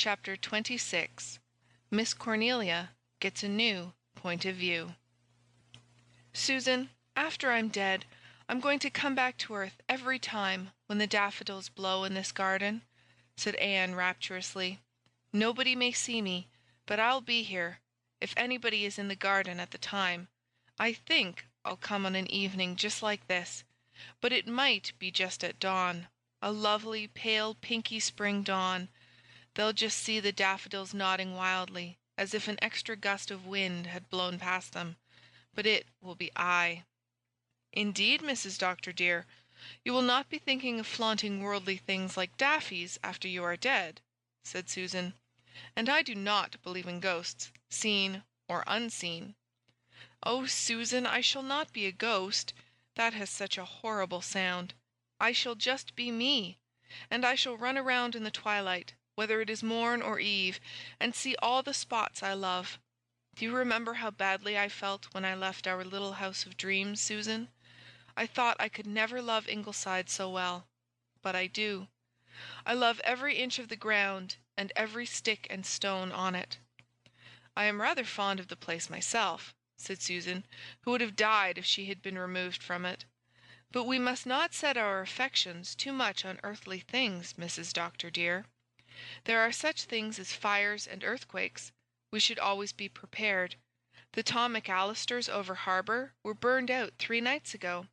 Chapter 26. Miss Cornelia Gets a New Point of View. "Susan, after I'm dead, I'm going to come back to earth every time when the daffodils blow in this garden," said Anne rapturously. "Nobody may see me, but I'll be here, if anybody is in the garden at the time. I think I'll come on an evening just like this, but it might be just at dawn, a lovely pale pinky spring dawn. They'll just see the daffodils nodding wildly, as if an extra gust of wind had blown past them, but it will be I." "Indeed, Mrs. Dr. dear, you will not be thinking of flaunting worldly things like daffies after you are dead," said Susan. "And I do not believe in ghosts, seen or unseen." "Oh, Susan, I shall not be a ghost. That has such a horrible sound. I shall just be me, and I shall run around in the twilight, whether it is morn or eve, and see all the spots I love. Do you remember how badly I felt when I left our little house of dreams, Susan? I thought I could never love Ingleside so well. But I do. I love every inch of the ground and every stick and stone on it." "I am rather fond of the place myself," said Susan, who would have died if she had been removed from it. "But we must not set our affections too much on earthly things, Mrs. Dr. dear. There are such things as fires and earthquakes. We should always be prepared. The Tom McAllisters over harbour were burned out 3 nights ago.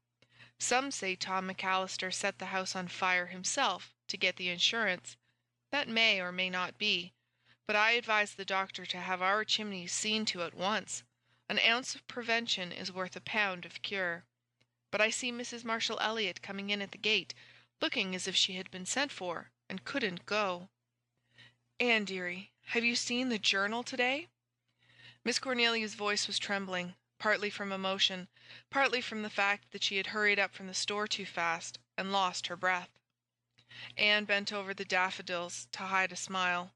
Some say Tom McAllister set the house on fire himself to get the insurance. That may or may not be, but I advise the doctor to have our chimneys seen to at once. An ounce of prevention is worth a pound of cure. But I see Mrs. Marshall Elliott coming in at the gate, looking as if she had been sent for, and couldn't go. Anne, dearie, have you seen the journal today?" Miss Cornelia's voice was trembling, partly from emotion, partly from the fact that she had hurried up from the store too fast and lost her breath. Anne bent over the daffodils to hide a smile.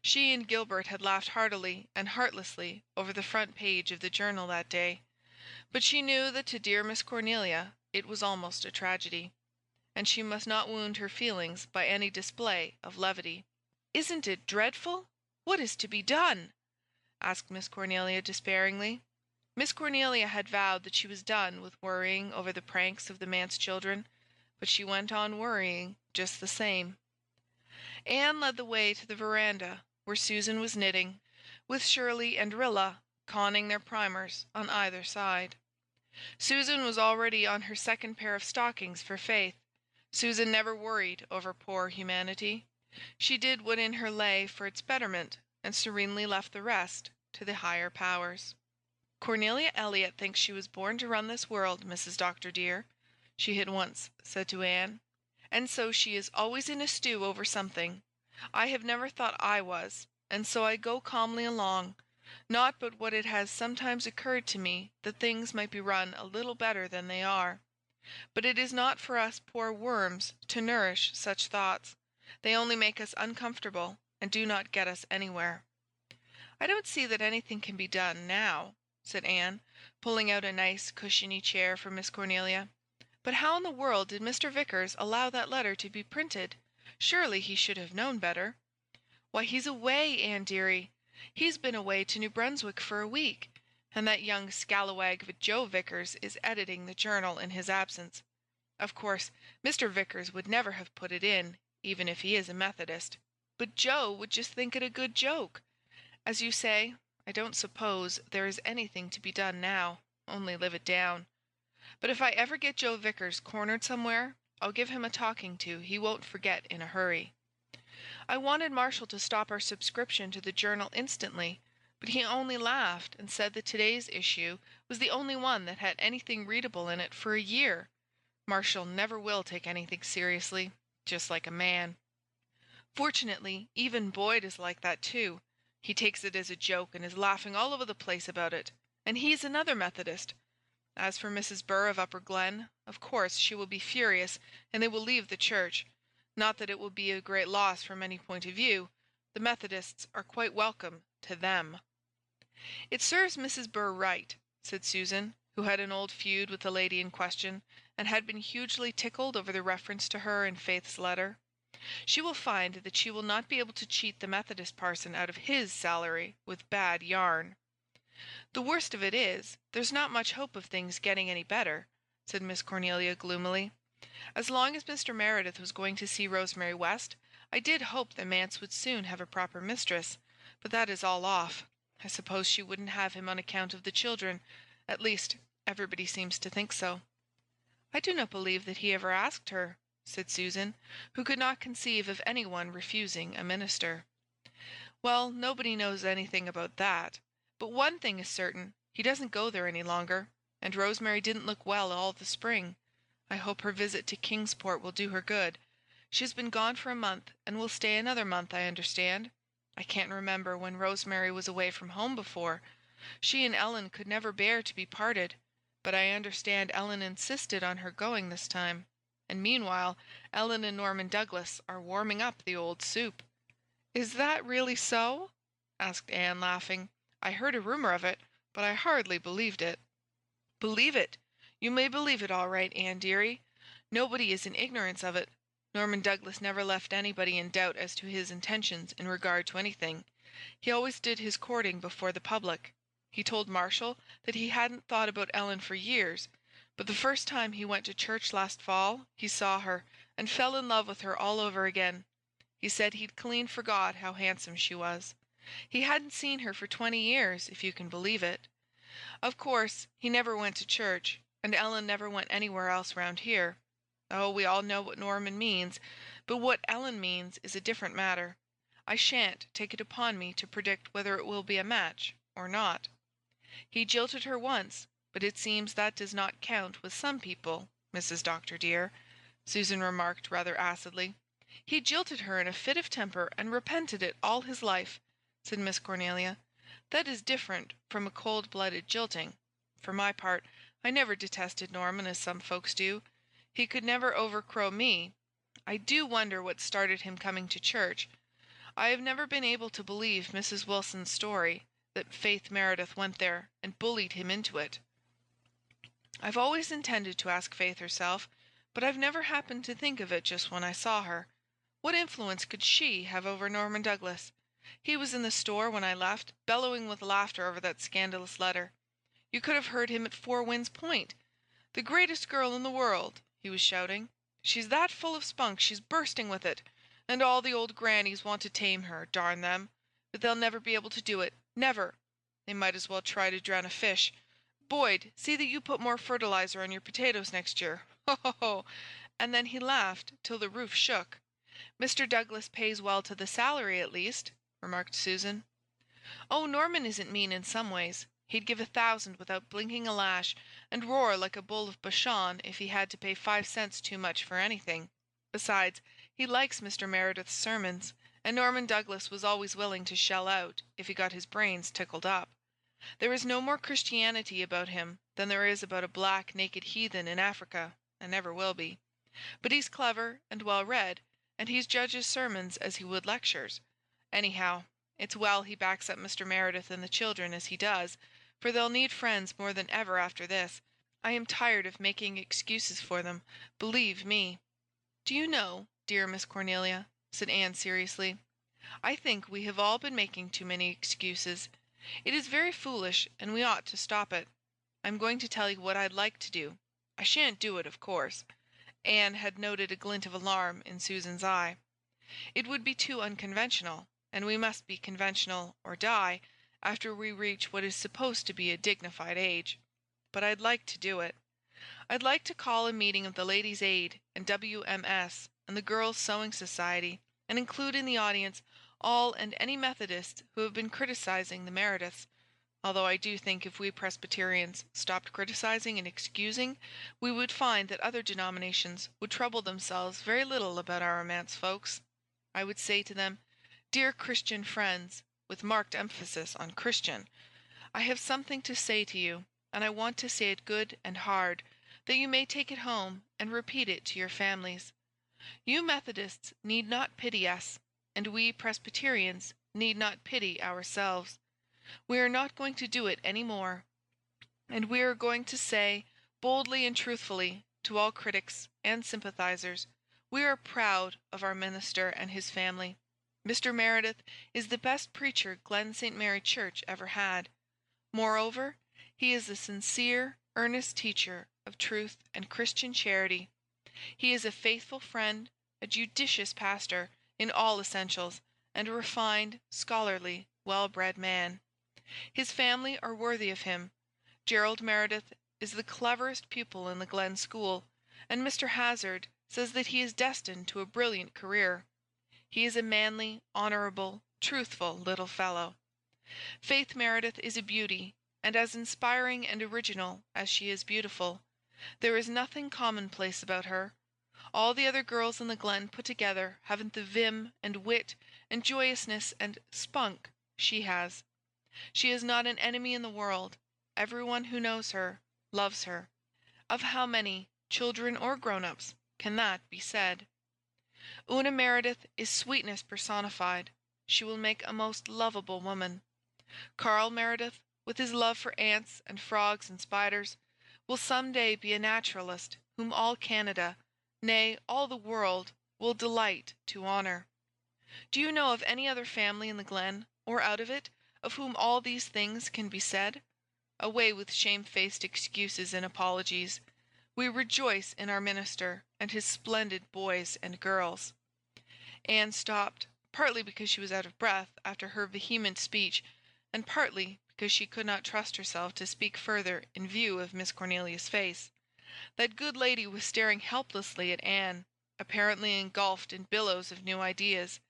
She and Gilbert had laughed heartily and heartlessly over the front page of the journal that day, but she knew that to dear Miss Cornelia it was almost a tragedy, and she must not wound her feelings by any display of levity. "Isn't it dreadful? What is to be done?" asked Miss Cornelia despairingly. Miss Cornelia had vowed that she was done with worrying over the pranks of the manse children, but she went on worrying just the same. Anne led the way to the veranda, where Susan was knitting, with Shirley and Rilla conning their primers on either side. Susan was already on her second pair of stockings for Faith. Susan never worried over poor humanity. She did what in her lay for its betterment, and serenely left the rest to the higher powers. "Cornelia Elliott thinks she was born to run this world, Mrs. Dr. dear," she had once said to Anne, "and so she is always in a stew over something. I have never thought I was, and so I go calmly along, not but what it has sometimes occurred to me that things might be run a little better than they are. But it is not for us poor worms to nourish such thoughts. They only make us uncomfortable and do not get us anywhere." "I don't see that anything can be done now," said Anne, pulling out a nice cushiony chair for Miss Cornelia. "But how in the world did Mr. Vickers allow that letter to be printed? Surely he should have known better." "Why, he's away, Anne dearie. He's been away to New Brunswick for a week, and that young scalawag of a Joe Vickers is editing the journal in his absence. Of course, Mr. Vickers would never have put it in, even if he is a Methodist. But Joe would just think it a good joke. As you say, I don't suppose there is anything to be done now, only live it down. But if I ever get Joe Vickers cornered somewhere, I'll give him a talking to he won't forget in a hurry. I wanted Marshall to stop our subscription to the journal instantly, but he only laughed and said that today's issue was the only one that had anything readable in it for a year. Marshall never will take anything seriously, just like a man. Fortunately, even Boyd is like that too. He takes it as a joke and is laughing all over the place about it, and he's another Methodist. As for Mrs. Burr of Upper Glen, of course she will be furious, and they will leave the church. Not that it will be a great loss from any point of view. The Methodists are quite welcome to them." "It serves Mrs. Burr right," said Susan, who had an old feud with the lady in question, and had been hugely tickled over the reference to her in Faith's letter. She will find that she will not be able to cheat the Methodist parson out of his salary with bad yarn." "The worst of it is, there's not much hope of things getting any better," said Miss Cornelia gloomily. "As long as Mr. Meredith was going to see Rosemary West, I did hope that Manse would soon have a proper mistress, but that is all off. I suppose she wouldn't have him on account of the children. At least, everybody seems to think so." "I do not believe that he ever asked her," said Susan, who could not conceive of any one refusing a minister. "Well, nobody knows anything about that. But one thing is certain, he doesn't go there any longer, and Rosemary didn't look well all the spring. I hope her visit to Kingsport will do her good. She has been gone for a month, and will stay another month, I understand. I can't remember when Rosemary was away from home before. She and Ellen could never bear to be parted, but I understand Ellen insisted on her going this time. And meanwhile, Ellen and Norman Douglas are warming up the old soup." "Is that really so?" asked Anne, laughing. "I heard a rumor of it, but I hardly believed it." "Believe it! You may believe it all right, Anne dearie. Nobody is in ignorance of it. Norman Douglas never left anybody in doubt as to his intentions in regard to anything. He always did his courting before the public. He told Marshall that he hadn't thought about Ellen for years, but the first time he went to church last fall he saw her and fell in love with her all over again. He said he'd clean forgot how handsome she was. He hadn't seen her for 20 years, if you can believe it. Of course, he never went to church, and Ellen never went anywhere else round here. Oh, we all know what Norman means, but what Ellen means is a different matter. I shan't take it upon me to predict whether it will be a match or not. He jilted her once, but it seems that does not count with some people, Mrs. Dr. dear," Susan remarked rather acidly. "He jilted her in a fit of temper and repented it all his life," said Miss Cornelia. "That is different from a cold-blooded jilting. For my part, I never detested Norman as some folks do. He could never overcrow me. I do wonder what started him coming to church. I have never been able to believe Mrs. Wilson's story, that Faith Meredith went there and bullied him into it. I've always intended to ask Faith herself, but I've never happened to think of it just when I saw her. What influence could she have over Norman Douglas? He was in the store when I left, bellowing with laughter over that scandalous letter. You could have heard him at Four Winds Point. 'The greatest girl in the world,' he was shouting. 'She's that full of spunk she's bursting with it. And all the old grannies want to tame her, darn them. But they'll never be able to do it. Never. They might as well try to drown a fish. Boyd, see that you put more fertilizer on your potatoes next year. Ho, ho, ho!' And then he laughed till the roof shook. 'Mr. Douglas pays well to the salary, at least,' remarked Susan. 'Oh, Norman isn't mean in some ways. He'd give 1,000 without blinking a lash, and roar like a bull of Bashan if he had to pay 5 cents too much for anything. Besides, he likes Mr. Meredith's sermons, and Norman Douglas was always willing to shell out if he got his brains tickled up. There is no more Christianity about him than there is about a black naked heathen in Africa, and never will be. But he's clever and well-read, and he judges sermons as he would lectures. Anyhow, it's well he backs up Mr. Meredith and the children as he does, for they'll need friends more than ever after this. I am tired of making excuses for them, believe me." "Do you know, dear Miss Cornelia," said Anne seriously, "I think we have all been making too many excuses. It is very foolish, and we ought to stop it. I'm going to tell you what I'd like to do. I shan't do it, of course." Anne had noted a glint of alarm in Susan's eye. "It would be too unconventional, and we must be conventional or die after we reach what is supposed to be a dignified age. But I'd like to do it. I'd like to call a meeting of the Ladies' Aid and W.M.S. and the Girls' Sewing Society, and include in the audience all and any Methodists who have been criticizing the Merediths, although I do think if we Presbyterians stopped criticizing and excusing, we would find that other denominations would trouble themselves very little about our Manse folks. I would say to them, 'Dear Christian friends,' with marked emphasis on Christian, 'I have something to say to you, and I want to say it good and hard, that you may take it home and repeat it to your families. You Methodists need not pity us, and we Presbyterians need not pity ourselves. We are not going to do it any more, and we are going to say, boldly and truthfully, to all critics and sympathizers, We are proud of our minister and his family. Mr. Meredith is the best preacher Glen St. Mary Church ever had. Moreover, he is a sincere, earnest teacher of truth and Christian charity. He is a faithful friend, a judicious pastor in all essentials, and a refined, scholarly, well-bred man. His family are worthy of him. Gerald Meredith is the cleverest pupil in the Glen School, and Mr. Hazard says that he is destined to a brilliant career. He is a manly, honourable, truthful little fellow. Faith Meredith is a beauty, and as inspiring and original as she is beautiful. There is nothing commonplace about her. All the other girls in the Glen put together haven't the vim and wit and joyousness and spunk she has. She is not an enemy in the world. Everyone who knows her loves her. Of how many, children or grown-ups, can that be said? Una Meredith is sweetness personified. She will make a most lovable woman. Carl Meredith, with his love for ants and frogs and spiders, will some day be a naturalist whom all Canada, nay, all the world, will delight to honour. Do you know of any other family in the Glen, or out of it, of whom all these things can be said? Away with shamefaced excuses and apologies. We rejoice in our minister and his splendid boys and girls." Anne stopped, partly because she was out of breath after her vehement speech, and partly because she could not trust herself to speak further in view of Miss Cornelia's face. That good lady was staring helplessly at Anne, apparently engulfed in billows of new ideas.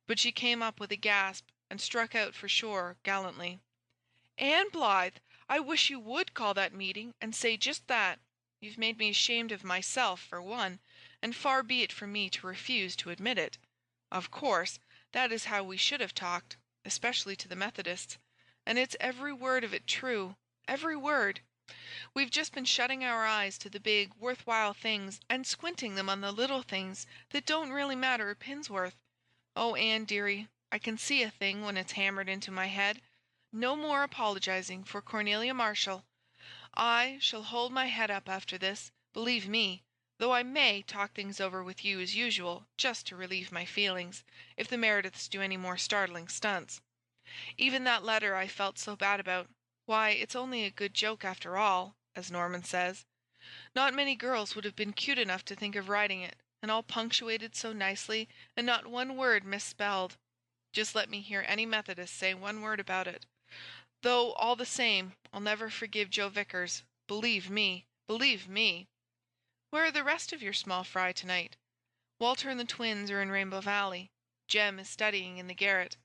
But she came up with a gasp and struck out for shore gallantly. "Anne Blythe, I wish you would call that meeting and say just that. You've made me ashamed of myself, for one, and far be it from me to refuse to admit it. Of course, that is how we should have talked, especially to the Methodists, and it's every word of it true, every word. We've just been shutting our eyes to the big, worthwhile things and squinting them on the little things that don't really matter a pin's worth. Oh, Anne dearie, I can see a thing when it's hammered into my head. No more apologizing for Cornelia Marshall. I shall hold my head up after this, believe me, though I may talk things over with you as usual, just to relieve my feelings, if the Merediths do any more startling stunts. Even that letter I felt so bad about, why, it's only a good joke after all, as Norman says. Not many girls would have been cute enough to think of writing it, and all punctuated so nicely, and not one word misspelled. Just let me hear any Methodist say one word about it. Though, all the same, I'll never forgive Joe Vickers. Believe me, believe me. Where are the rest of your small fry tonight? Walter and the twins are in Rainbow Valley. Jem is studying in the garret.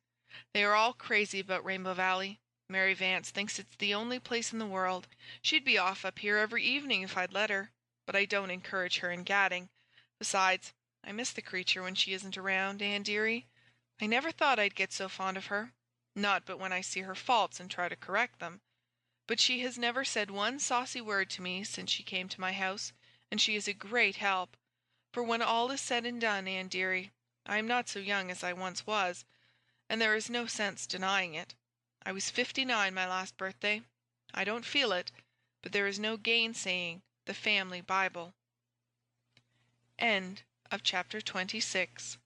They are all crazy about Rainbow Valley. Mary Vance thinks it's the only place in the world. She'd be off up here every evening if I'd let her, but I don't encourage her in gadding. Besides, I miss the creature when she isn't around, Anne dearie. I never thought I'd get so fond of her. Not but when I see her faults and try to correct them. But she has never said one saucy word to me since she came to my house, and she is a great help. For when all is said and done, Anne dearie, I am not so young as I once was, and there is no sense denying it. I was 59 my last birthday. I don't feel it, but there is no gainsaying the family Bible. End of chapter 26.